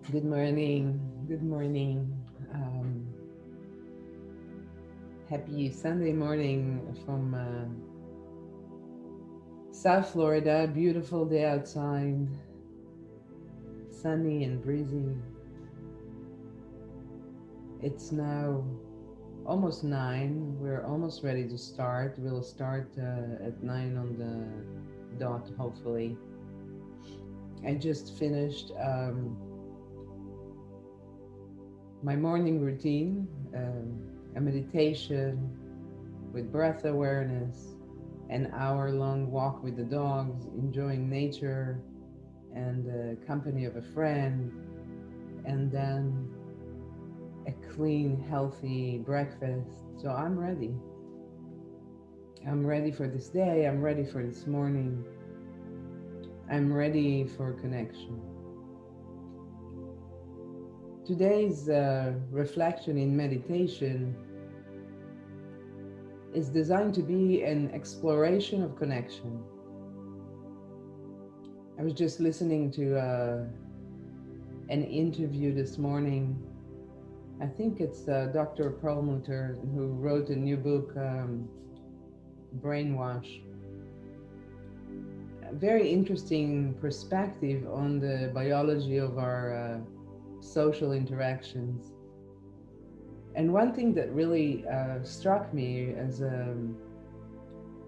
Good morning. Good morning. Um, Happy Sunday morning from South Florida. Beautiful day outside, sunny and breezy. It's now almost 9. We're almost ready to start. We'll start at 9 on the dot, hopefully. I just finished my morning routine, a meditation with breath awareness, an hour-long walk with the dogs, enjoying nature and the company of a friend, and then a clean, healthy breakfast. So I'm ready. I'm ready for this day. I'm ready for this morning. I'm ready for connection. Today's reflection in meditation is designed to be an exploration of connection. I was just listening to an interview this morning. I think it's Dr. Perlmutter who wrote a new book, Brainwash. A very interesting perspective on the biology of our social interactions. And one thing that really struck me as,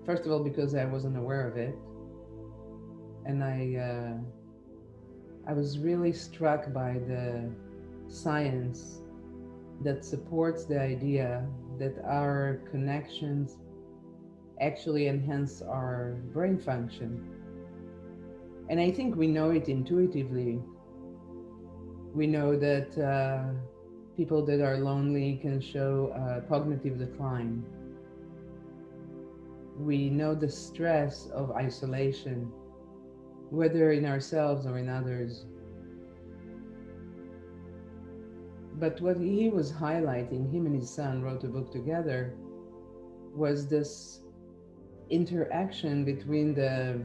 first of all, because I wasn't aware of it, and I was really struck by the science that supports the idea that our connections actually enhance our brain function. And I think we know it intuitively. We know that people that are lonely can show cognitive decline. We know the stress of isolation, whether in ourselves or in others. But what he was highlighting, him and his son wrote a book together, was this interaction between the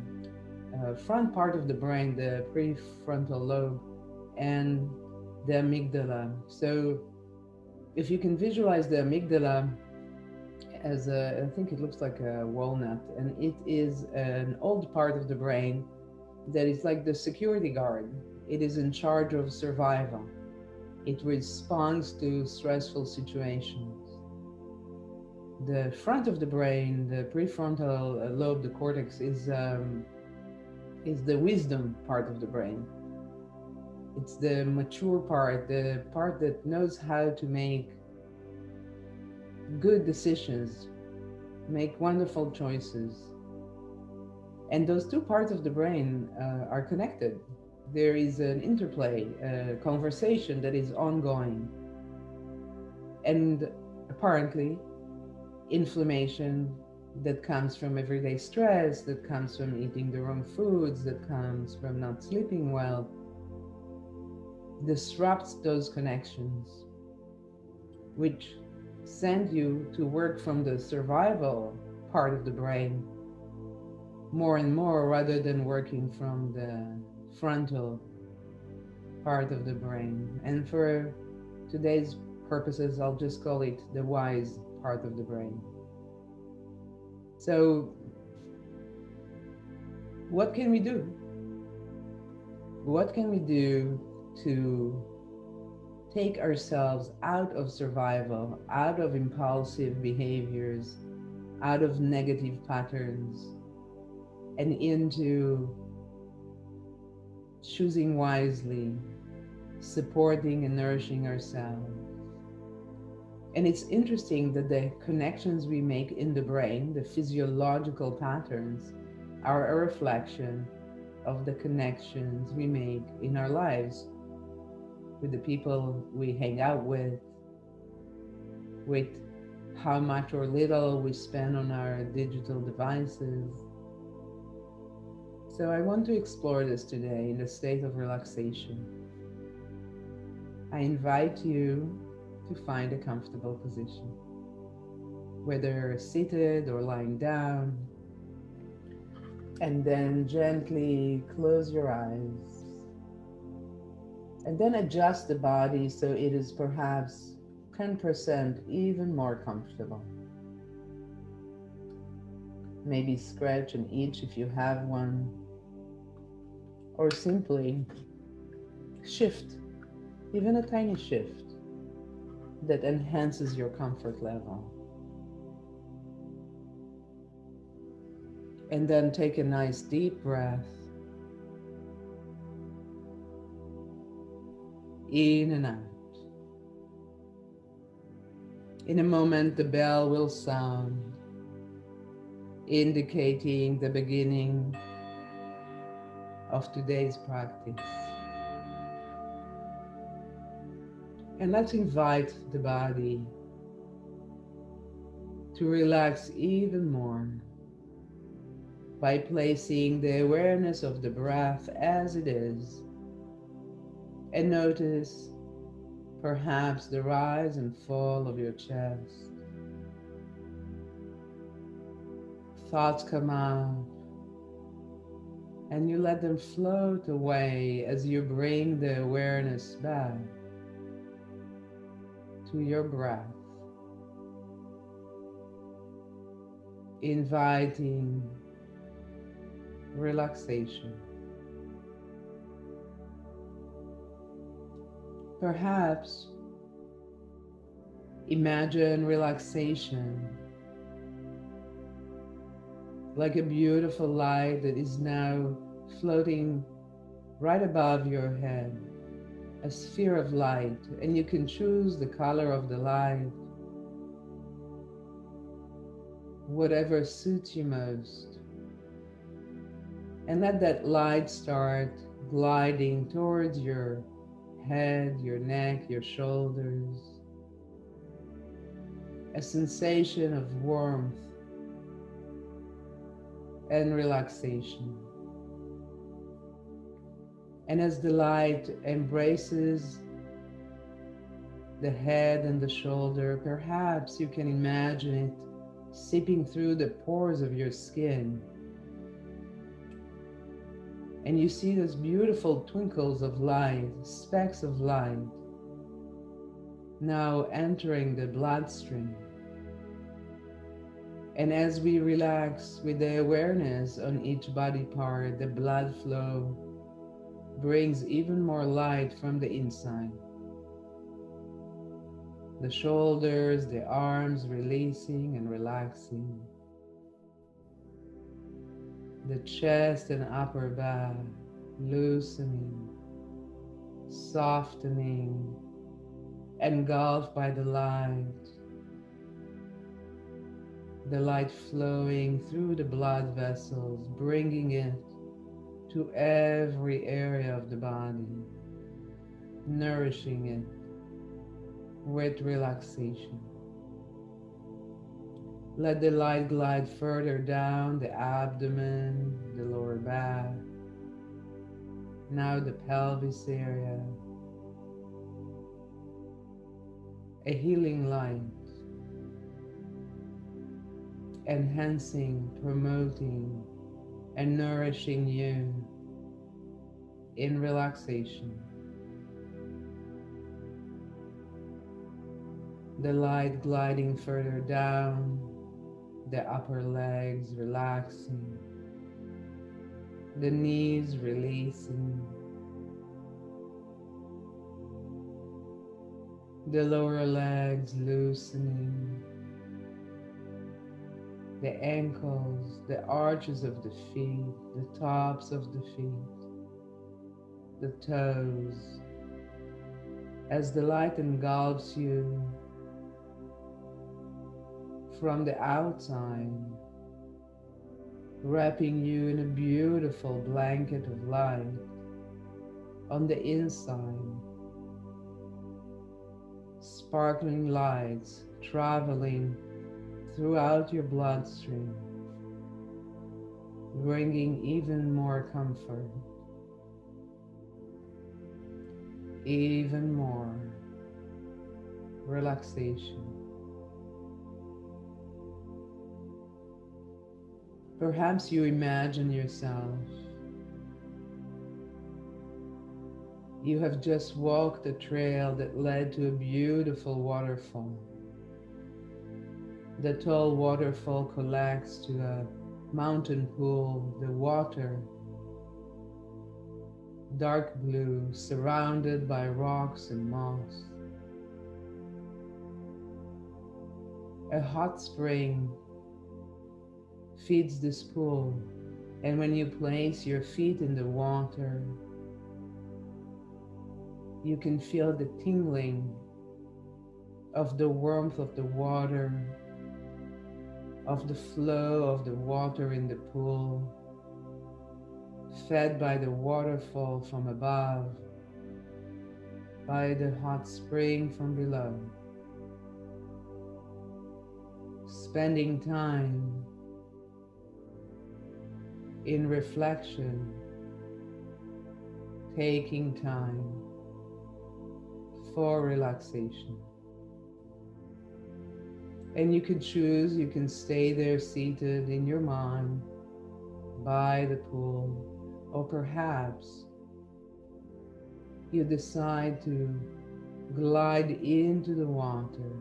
front part of the brain, the prefrontal lobe, and the amygdala. So if you can visualize the amygdala as I think it looks like a walnut, and it is an old part of the brain that is like the security guard. It is in charge of survival. It responds to stressful situations. The front of the brain, the prefrontal lobe, the cortex, is the wisdom part of the brain. It's the mature part, the part that knows how to make good decisions, make wonderful choices. And those two parts of the brain are connected. There is an interplay, a conversation that is ongoing. And apparently, inflammation that comes from everyday stress, that comes from eating the wrong foods, that comes from not sleeping well, disrupts those connections, which send you to work from the survival part of the brain more and more rather than working from the frontal part of the brain. And for today's purposes, I'll just call it the wise part of the brain. So, what can we do? What can we do to take ourselves out of survival, out of impulsive behaviors, out of negative patterns, and into choosing wisely, supporting and nourishing ourselves? And it's interesting that the connections we make in the brain, the physiological patterns, are a reflection of the connections we make in our lives with the people we hang out with how much or little we spend on our digital devices. So I want to explore this today in a state of relaxation. I invite you to find a comfortable position, whether seated or lying down, and then gently close your eyes And then adjust the body so it is perhaps 10% even more comfortable. Maybe scratch an itch if you have one, or simply shift, even a tiny shift that enhances your comfort level. And then take a nice deep breath in and out. In a moment, the bell will sound, indicating the beginning of today's practice. And let's invite the body to relax even more by placing the awareness of the breath as it is, and notice perhaps the rise and fall of your chest. Thoughts come out and you let them float away as you bring the awareness back to your breath, inviting relaxation. Perhaps imagine relaxation like a beautiful light that is now floating right above your head, a sphere of light, and you can choose the color of the light, whatever suits you most. And let that light start gliding towards your head, your neck, your shoulders, a sensation of warmth and relaxation. And as the light embraces the head and the shoulder, perhaps you can imagine it seeping through the pores of your skin. And you see those beautiful twinkles of light, specks of light, now entering the bloodstream. And as we relax with the awareness on each body part, the blood flow brings even more light from the inside. The shoulders, the arms releasing and relaxing. The chest and upper back loosening, softening, engulfed by the light flowing through the blood vessels, bringing it to every area of the body, nourishing it with relaxation. Let the light glide further down the abdomen, the lower back, now the pelvis area, a healing light, enhancing, promoting, and nourishing you in relaxation. The light gliding further down the upper legs, relaxing, the knees releasing, the lower legs loosening, the ankles, the arches of the feet, the tops of the feet, the toes, as the light engulfs you from the outside, wrapping you in a beautiful blanket of light on the inside, sparkling lights traveling throughout your bloodstream, bringing even more comfort, even more relaxation. Perhaps you imagine yourself You have just walked a trail that led to a beautiful waterfall. The tall waterfall collects to a mountain pool, the water, dark blue, surrounded by rocks and moss. A hot spring feeds this pool, and when you place your feet in the water, you can feel the tingling of the warmth of the water, of the flow of the water in the pool, fed by the waterfall from above, by the hot spring from below. Spending time in reflection, taking time for relaxation. And you can choose, you can stay there seated in your mind by the pool, or perhaps you decide to glide into the water.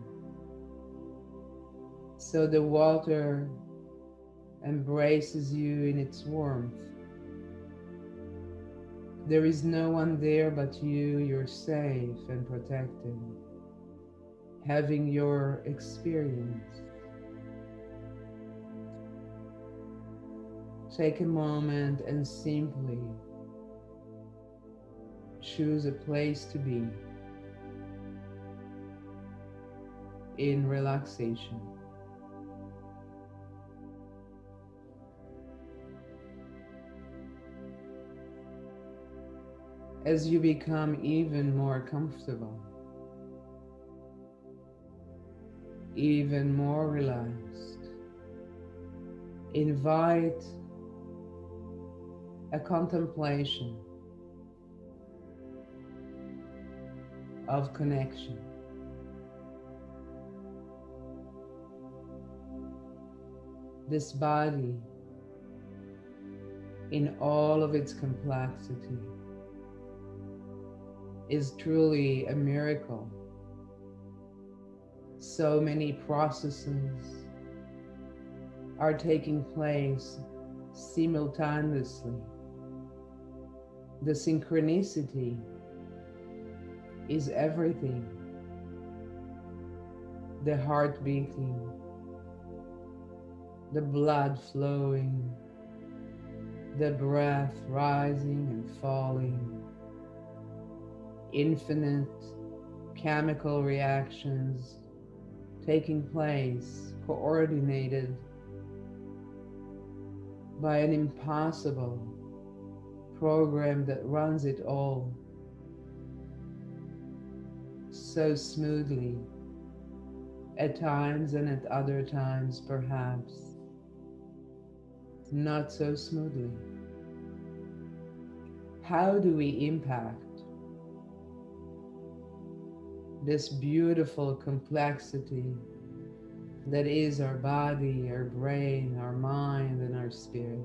So the water embraces you in its warmth. There is no one there but you. You're safe and protected, having your experience. Take a moment and simply choose a place to be in relaxation. As you become even more comfortable, even more relaxed, invite a contemplation of connection. This body, in all of its complexity, is truly a miracle. So many processes are taking place simultaneously. The synchronicity is everything. The heart beating, the blood flowing, the breath rising and falling, infinite chemical reactions taking place, coordinated by an impossible program that runs it all so smoothly at times, and at other times perhaps not so smoothly. How do we impact this beautiful complexity that is our body, our brain, our mind, and our spirit?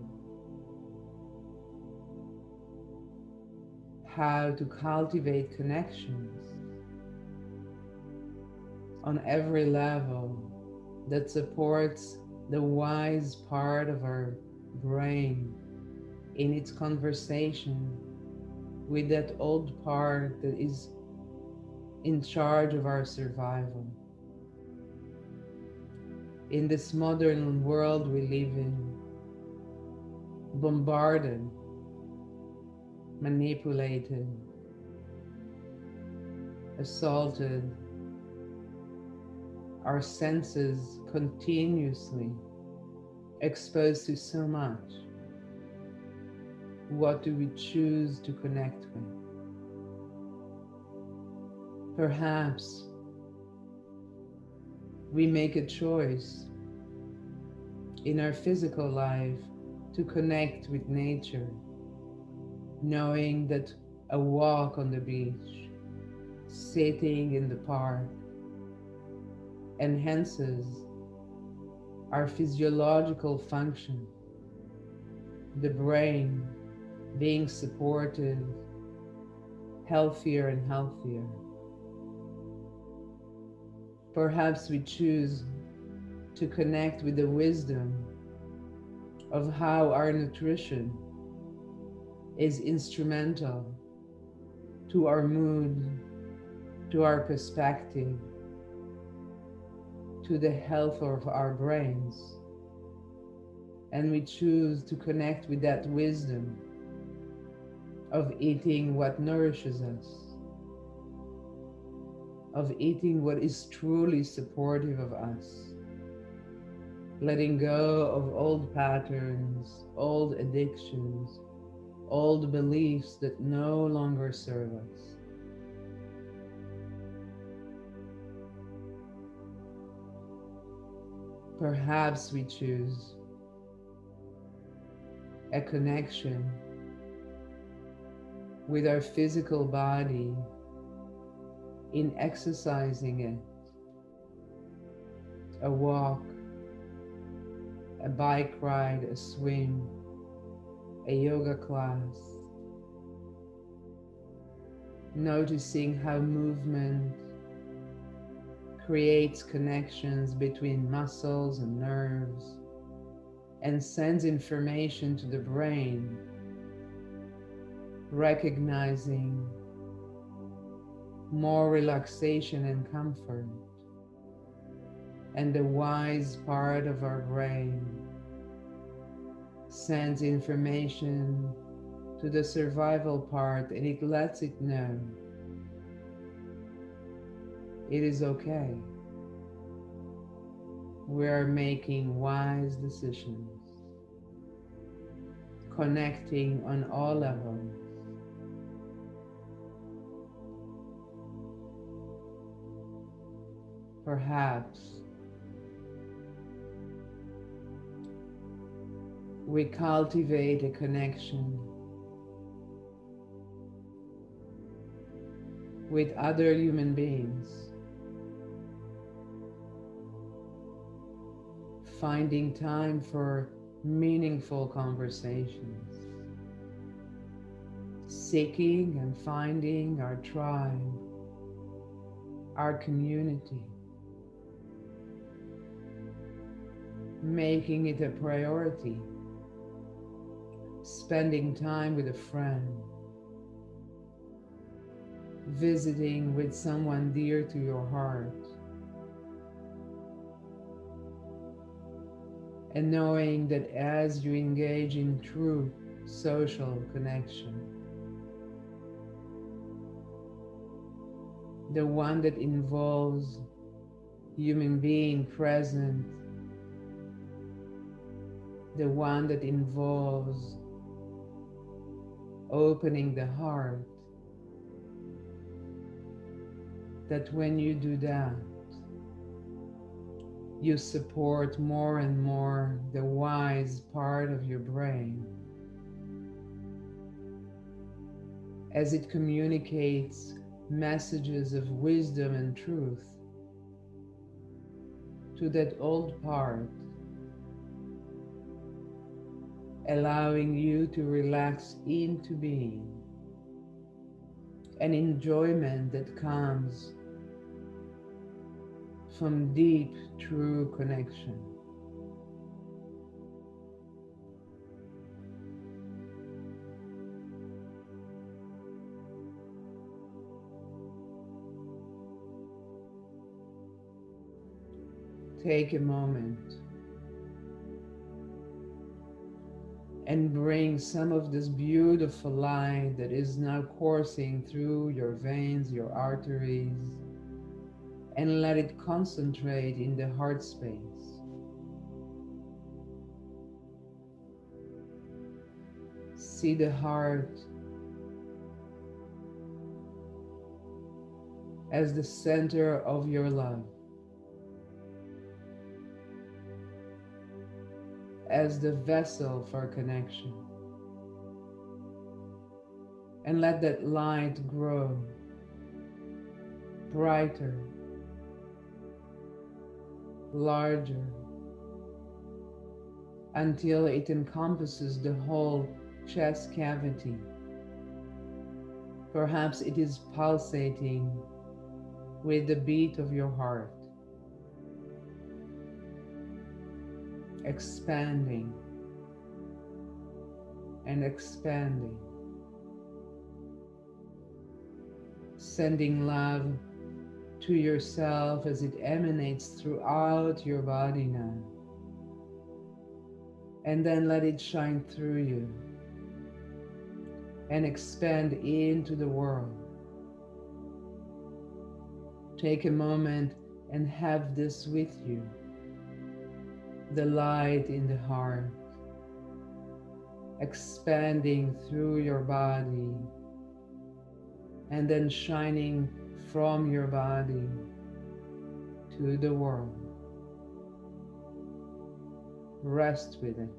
How to cultivate connections on every level that supports the wise part of our brain in its conversation with that old part that is in charge of our survival. In this modern world we live in, bombarded, manipulated, assaulted, our senses continuously exposed to so much. What do we choose to connect with? Perhaps we make a choice in our physical life to connect with nature, knowing that a walk on the beach, sitting in the park, enhances our physiological function, the brain being supported, healthier and healthier. Perhaps we choose to connect with the wisdom of how our nutrition is instrumental to our mood, to our perspective, to the health of our brains. And we choose to connect with that wisdom of eating what nourishes us, of eating what is truly supportive of us, letting go of old patterns, old addictions, old beliefs that no longer serve us. Perhaps we choose a connection with our physical body in exercising it, a walk, a bike ride, a swim, a yoga class, noticing how movement creates connections between muscles and nerves and sends information to the brain, recognizing more relaxation and comfort. And the wise part of our brain sends information to the survival part, and it lets it know it is okay. We are making wise decisions, connecting on all levels. Perhaps we cultivate a connection with other human beings, finding time for meaningful conversations, seeking and finding our tribe, our community, making it a priority, spending time with a friend, visiting with someone dear to your heart, and knowing that as you engage in true social connection, the one that involves human being present, the one that involves opening the heart, that when you do that, you support more and more the wise part of your brain as it communicates messages of wisdom and truth to that old part, allowing you to relax into being, an enjoyment that comes from deep, true connection. Take a moment and bring some of this beautiful light that is now coursing through your veins, your arteries, and let it concentrate in the heart space. See the heart as the center of your love, as the vessel for connection. And let that light grow brighter, larger, until it encompasses the whole chest cavity, Perhaps it is pulsating with the beat of your heart, expanding and expanding, sending love to yourself as it emanates throughout your body now. And then let it shine through you and expand into the world. Take a moment and have this with you. The light in the heart, expanding through your body and then shining from your body to the world. Rest with it.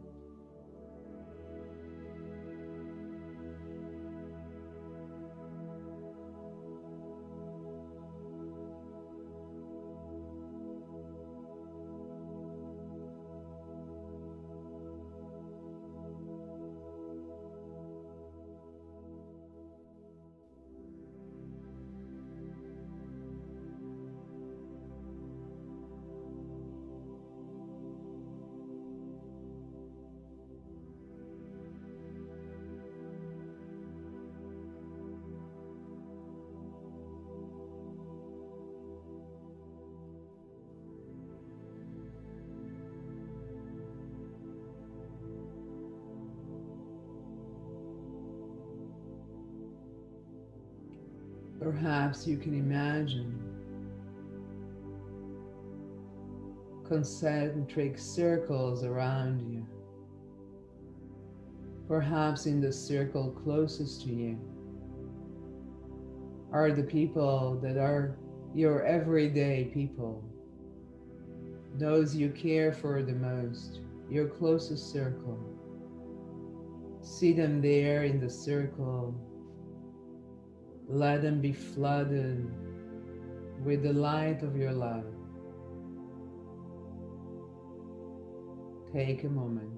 Perhaps you can imagine concentric circles around you. Perhaps in the circle closest to you are the people that are your everyday people, those you care for the most, your closest circle. See them there in the circle. Let them be flooded with the light of your love. Take a moment.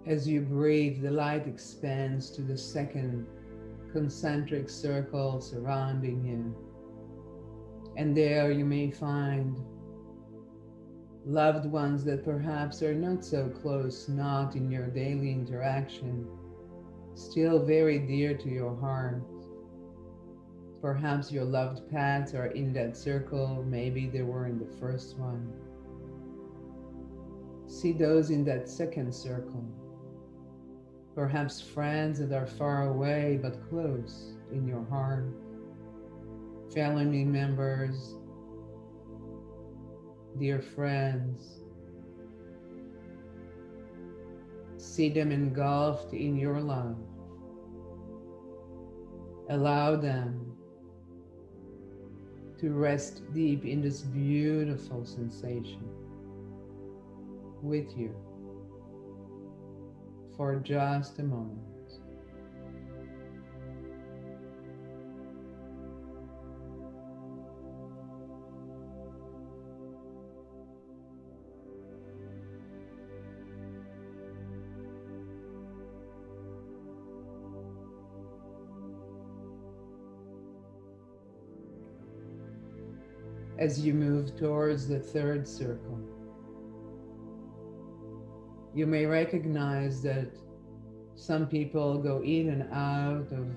As you breathe, the light expands to the second concentric circle surrounding you. And there you may find loved ones that perhaps are not so close, not in your daily interaction, still very dear to your heart. Perhaps your loved pets are in that circle, maybe they were in the first one. See those in that second circle. Perhaps friends that are far away but close in your heart, family members, dear friends. See them engulfed in your love. Allow them to rest deep in this beautiful sensation with you for just a moment. As you move towards the third circle, you may recognize that some people go in and out of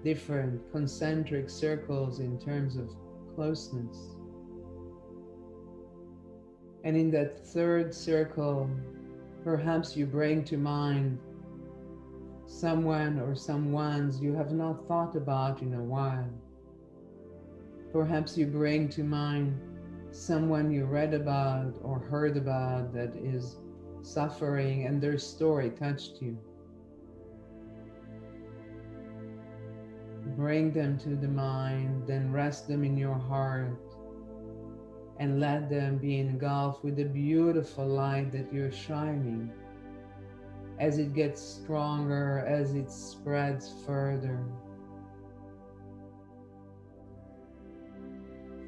different concentric circles in terms of closeness. And in that third circle, perhaps you bring to mind someone or someones you have not thought about in a while. Perhaps you bring to mind someone you read about or heard about that is suffering and their story touched you. Bring them to the mind, then rest them in your heart and let them be engulfed with the beautiful light that you're shining. As it gets stronger, as it spreads further,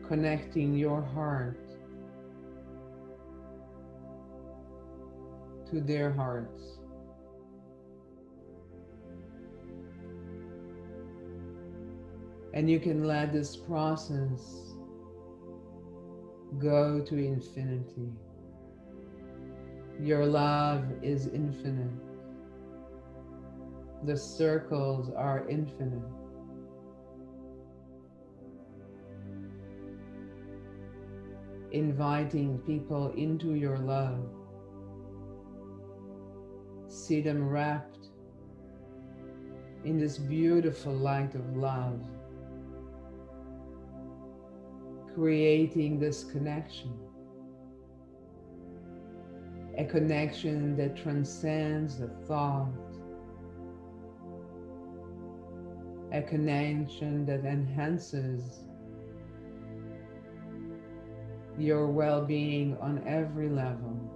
connecting your heart to their hearts. And you can let this process go to infinity. Your love is infinite. The circles are infinite. Inviting people into your love. See them wrapped in this beautiful light of love, creating this connection, a connection that transcends the thought, a connection that enhances your well-being on every level.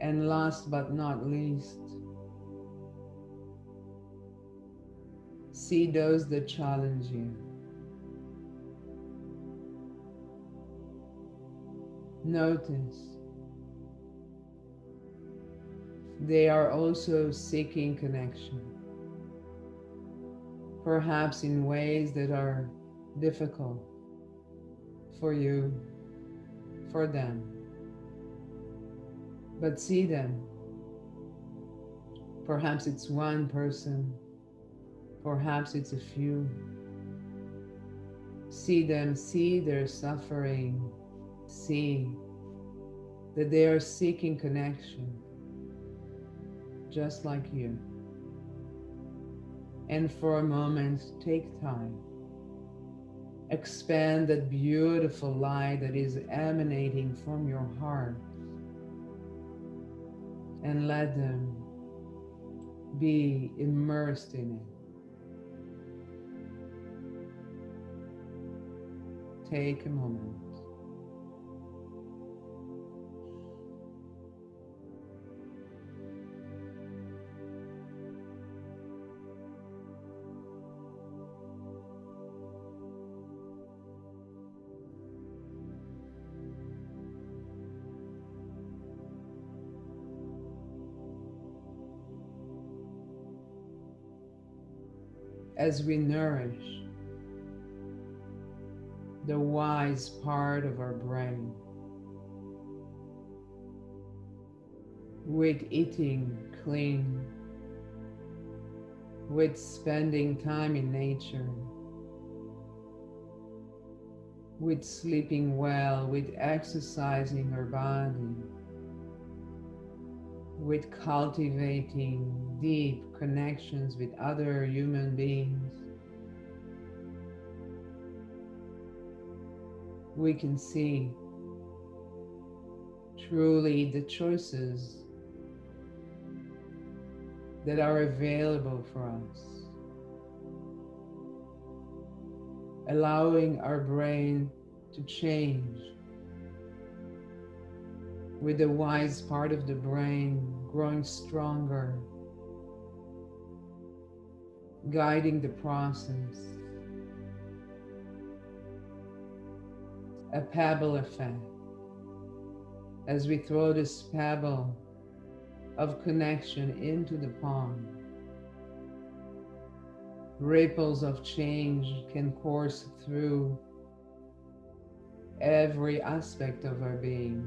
And last but not least, see those that challenge you. Notice they are also seeking connection, perhaps in ways that are difficult for you, for them. But see them. Perhaps it's one person, perhaps it's a few. See them, see their suffering, see that they are seeking connection, just like you. And for a moment, take time. Expand that beautiful light that is emanating from your heart and let them be immersed in it. Take a moment. As we nourish the wise part of our brain with eating clean, with spending time in nature, with sleeping well, with exercising our body, with cultivating deep connections with other human beings, we can see truly the choices that are available for us, allowing our brain to change with the wise part of the brain growing stronger, guiding the process. A pebble effect. As we throw this pebble of connection into the pond, ripples of change can course through every aspect of our being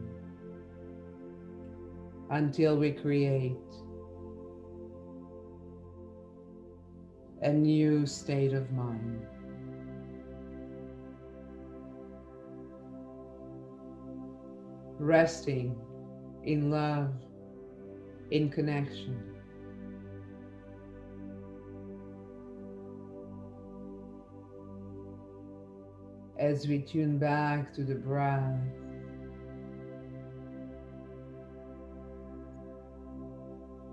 until we create a new state of mind. Resting in love, in connection. As we tune back to the breath,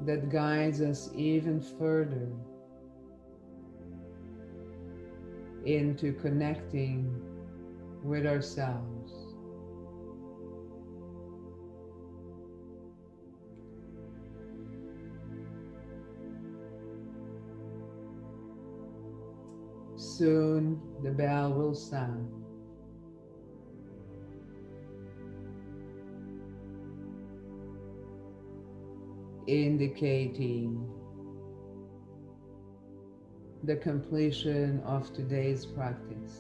that guides us even further into connecting with ourselves. Soon the bell will sound, indicating the completion of today's practice.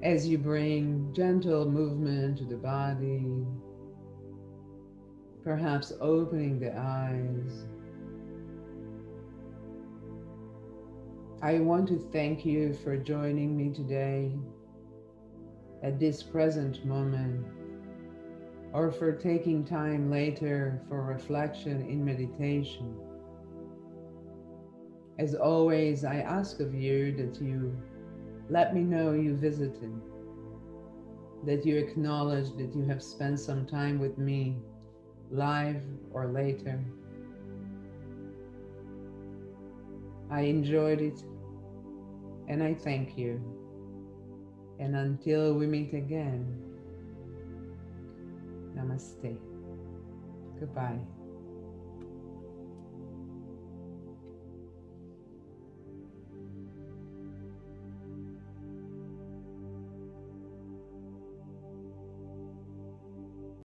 As you bring gentle movement to the body, perhaps opening the eyes, I want to thank you for joining me today at this present moment, or for taking time later for reflection in meditation. As always, I ask of you that you let me know you visited, that you acknowledge that you have spent some time with me, live or later. I enjoyed it, and I thank you. And until we meet again, namaste. Goodbye.